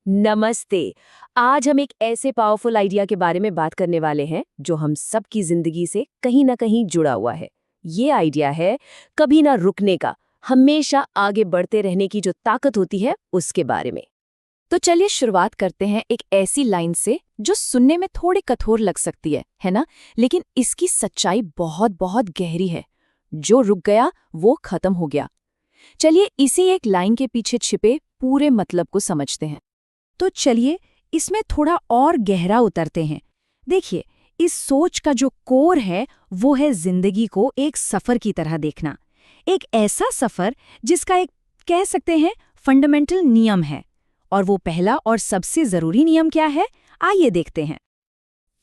नमस्ते। आज हम एक ऐसे पावरफुल आइडिया के बारे में बात करने वाले हैं जो हम सबकी जिंदगी से कहीं ना कहीं जुड़ा हुआ है। ये आइडिया है कभी ना रुकने का, हमेशा आगे बढ़ते रहने की जो ताकत होती है उसके बारे में। तो चलिए शुरुआत करते हैं एक ऐसी लाइन से जो सुनने में थोड़ी कठोर लग सकती है ना। लेकिन इसकी सच्चाई बहुत बहुत गहरी है। जो रुक गया वो खत्म हो गया। चलिए इसी एक लाइन के पीछे छिपे पूरे मतलब को समझते हैं। तो चलिए इसमें थोड़ा और गहरा उतरते हैं। देखिए, इस सोच का जो कोर है वो है जिंदगी को एक सफर की तरह देखना। एक ऐसा सफर जिसका एक कह सकते हैं फंडामेंटल नियम है। और वो पहला और सबसे जरूरी नियम क्या है, आइए देखते हैं।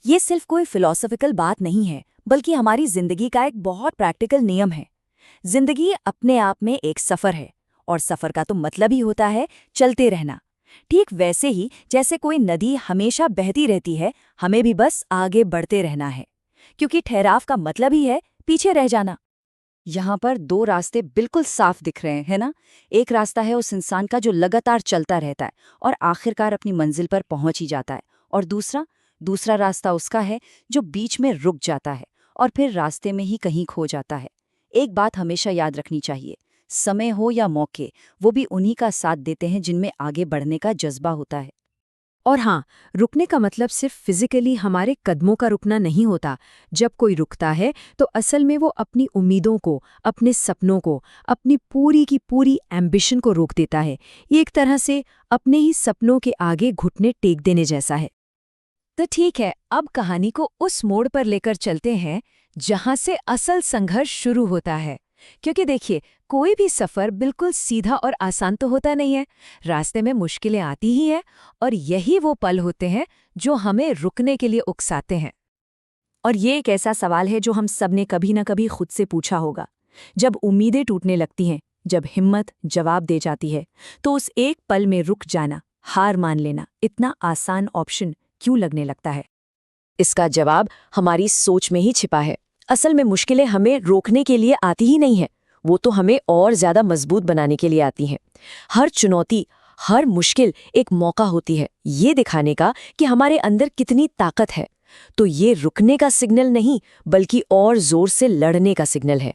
ये सिर्फ कोई फिलॉसफिकल बात नहीं है, बल्कि हमारी जिंदगी का एक बहुत प्रैक्टिकल नियम है। जिंदगी अपने आप में एक सफर है, और सफर का तो मतलब ही होता है चलते रहना। ठीक वैसे ही जैसे कोई नदी हमेशा बहती रहती है, हमें भी बस आगे बढ़ते रहना है, क्योंकि ठहराव का मतलब ही है पीछे रह जाना। यहाँ पर दो रास्ते बिल्कुल साफ दिख रहे हैं ना। एक रास्ता है उस इंसान का जो लगातार चलता रहता है और आखिरकार अपनी मंजिल पर पहुंच ही जाता है, और दूसरा रास्ता उसका है जो बीच में रुक जाता है और फिर रास्ते में ही कहीं खो जाता है। एक बात हमेशा याद रखनी चाहिए, समय हो या मौके, वो भी उन्हीं का साथ देते हैं जिनमें आगे बढ़ने का जज्बा होता है। और हाँ, रुकने का मतलब सिर्फ फिजिकली हमारे कदमों का रुकना नहीं होता। जब कोई रुकता है तो असल में वो अपनी उम्मीदों को, अपने सपनों को, अपनी पूरी की पूरी एम्बिशन को रोक देता है। ये एक तरह से अपने ही सपनों के आगे घुटने टेक देने जैसा है। तो ठीक है, अब कहानी को उस मोड़ पर लेकर चलते हैं जहां से असल संघर्ष शुरू होता है। क्योंकि देखिए, कोई भी सफर बिल्कुल सीधा और आसान तो होता नहीं है। रास्ते में मुश्किलें आती ही हैं, और यही वो पल होते हैं जो हमें रुकने के लिए उकसाते हैं। और ये एक ऐसा सवाल है जो हम सब ने कभी न कभी खुद से पूछा होगा। जब उम्मीदें टूटने लगती हैं, जब हिम्मत जवाब दे जाती है, तो उस एक पल में रुक जाना, हार मान लेना, इतना आसान ऑप्शन क्यों लगने लगता है? इसका जवाब हमारी सोच में ही छिपा है। असल में मुश्किलें हमें रोकने के लिए आती ही नहीं है, वो तो हमें और ज्यादा मजबूत बनाने के लिए आती हैं। हर चुनौती, हर मुश्किल एक मौका होती है ये दिखाने का कि हमारे अंदर कितनी ताकत है। तो ये रुकने का सिग्नल नहीं, बल्कि और जोर से लड़ने का सिग्नल है।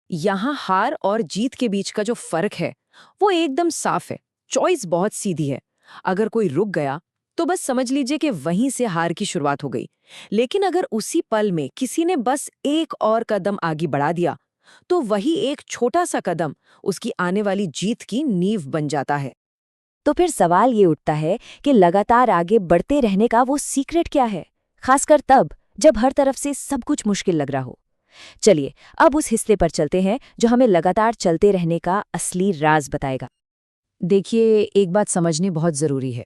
यहाँ हार और जीत के बीच का जो फर्क है वो एकदम साफ है। चॉइस बहुत सीधी है। अगर कोई रुक गया तो बस समझ लीजिए कि वहीं से हार की शुरुआत हो गई। लेकिन अगर उसी पल में किसी ने बस एक और कदम आगे बढ़ा दिया, तो वही एक छोटा सा कदम उसकी आने वाली जीत की नींव बन जाता है। तो फिर सवाल ये उठता है कि लगातार आगे बढ़ते रहने का वो सीक्रेट क्या है, खासकर तब जब हर तरफ से सब कुछ मुश्किल लग रहा हो। चलिए अब उस हिस्से पर चलते हैं जो हमें लगातार चलते रहने का असली राज बताएगा। देखिए, एक बात समझनी बहुत जरूरी है।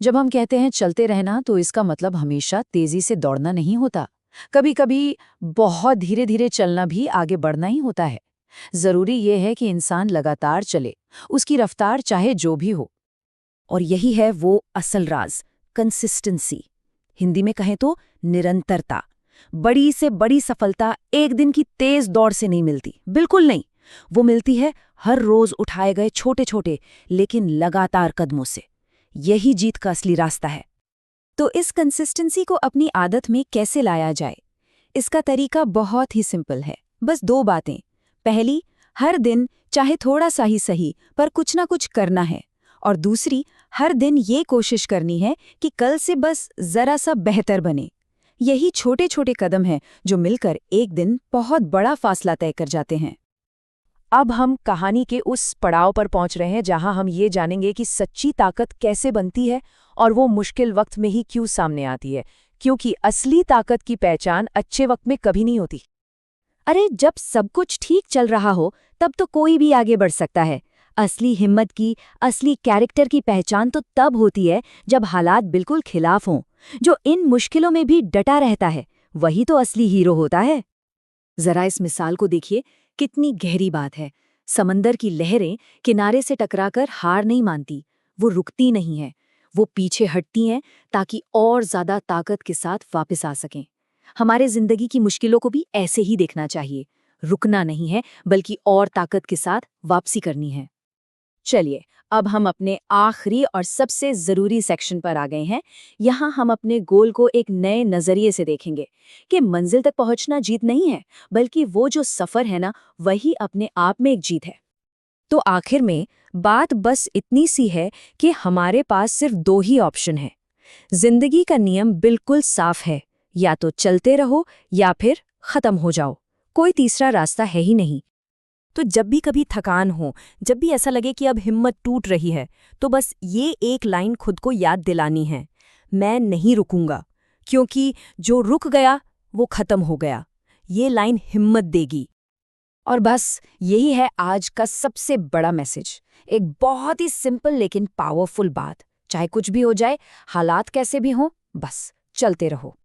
जब हम कहते हैं चलते रहना, तो इसका मतलब हमेशा तेजी से दौड़ना नहीं होता। कभी कभी बहुत धीरे धीरे चलना भी आगे बढ़ना ही होता है। जरूरी ये है कि इंसान लगातार चले, उसकी रफ्तार चाहे जो भी हो। और यही है वो असल राज, कंसिस्टेंसी। हिंदी में कहें तो निरंतरता। बड़ी से बड़ी सफलता एक दिन की तेज दौड़ से नहीं मिलती, बिल्कुल नहीं। वो मिलती है हर रोज उठाए गए छोटे छोटे लेकिन लगातार कदमों से। यही जीत का असली रास्ता है। तो इस कंसिस्टेंसी को अपनी आदत में कैसे लाया जाए? इसका तरीका बहुत ही सिंपल है, बस दो बातें। पहली, हर दिन चाहे थोड़ा सा ही सही पर कुछ ना कुछ करना है। और दूसरी, हर दिन ये कोशिश करनी है कि कल से बस जरा सा बेहतर बने। यही छोटे छोटे कदम हैं जो मिलकर एक दिन बहुत बड़ा फासला तय कर जाते हैं। अब हम कहानी के उस पड़ाव पर पहुंच रहे हैं जहां हम ये जानेंगे कि सच्ची ताकत कैसे बनती है और वो मुश्किल वक्त में ही क्यों सामने आती है, क्योंकि असली ताकत की पहचान अच्छे वक्त में कभी नहीं होती। अरे जब सब कुछ ठीक चल रहा हो तब तो कोई भी आगे बढ़ सकता है। असली हिम्मत की, असली कैरेक्टर की पहचान तो तब होती है जब हालात बिल्कुल खिलाफ हों। जो इन मुश्किलों में भी डटा रहता है, वही तो असली हीरो होता है। जरा इस मिसाल को देखिए, कितनी गहरी बात है। समंदर की लहरें किनारे से टकराकर हार नहीं मानती, वो रुकती नहीं है। वो पीछे हटती हैं ताकि और ज्यादा ताकत के साथ वापस आ सकें। हमारे जिंदगी की मुश्किलों को भी ऐसे ही देखना चाहिए। रुकना नहीं है, बल्कि और ताकत के साथ वापसी करनी है। चलिए अब हम अपने आखिरी और सबसे ज़रूरी सेक्शन पर आ गए हैं। यहाँ हम अपने गोल को एक नए नज़रिए से देखेंगे कि मंजिल तक पहुँचना जीत नहीं है, बल्कि वो जो सफ़र है ना, वही अपने आप में एक जीत है। तो आखिर में बात बस इतनी सी है कि हमारे पास सिर्फ दो ही ऑप्शन है। जिंदगी का नियम बिल्कुल साफ है, या तो चलते रहो या फिर खत्म हो जाओ। कोई तीसरा रास्ता है ही नहीं। तो जब भी कभी थकान हो, जब भी ऐसा लगे कि अब हिम्मत टूट रही है, तो बस ये एक लाइन खुद को याद दिलानी है, मैं नहीं रुकूंगा, क्योंकि जो रुक गया वो खत्म हो गया। ये लाइन हिम्मत देगी। और बस यही है आज का सबसे बड़ा मैसेज। एक बहुत ही सिंपल लेकिन पावरफुल बात, चाहे कुछ भी हो जाए, हालात कैसे भी हों, बस चलते रहो।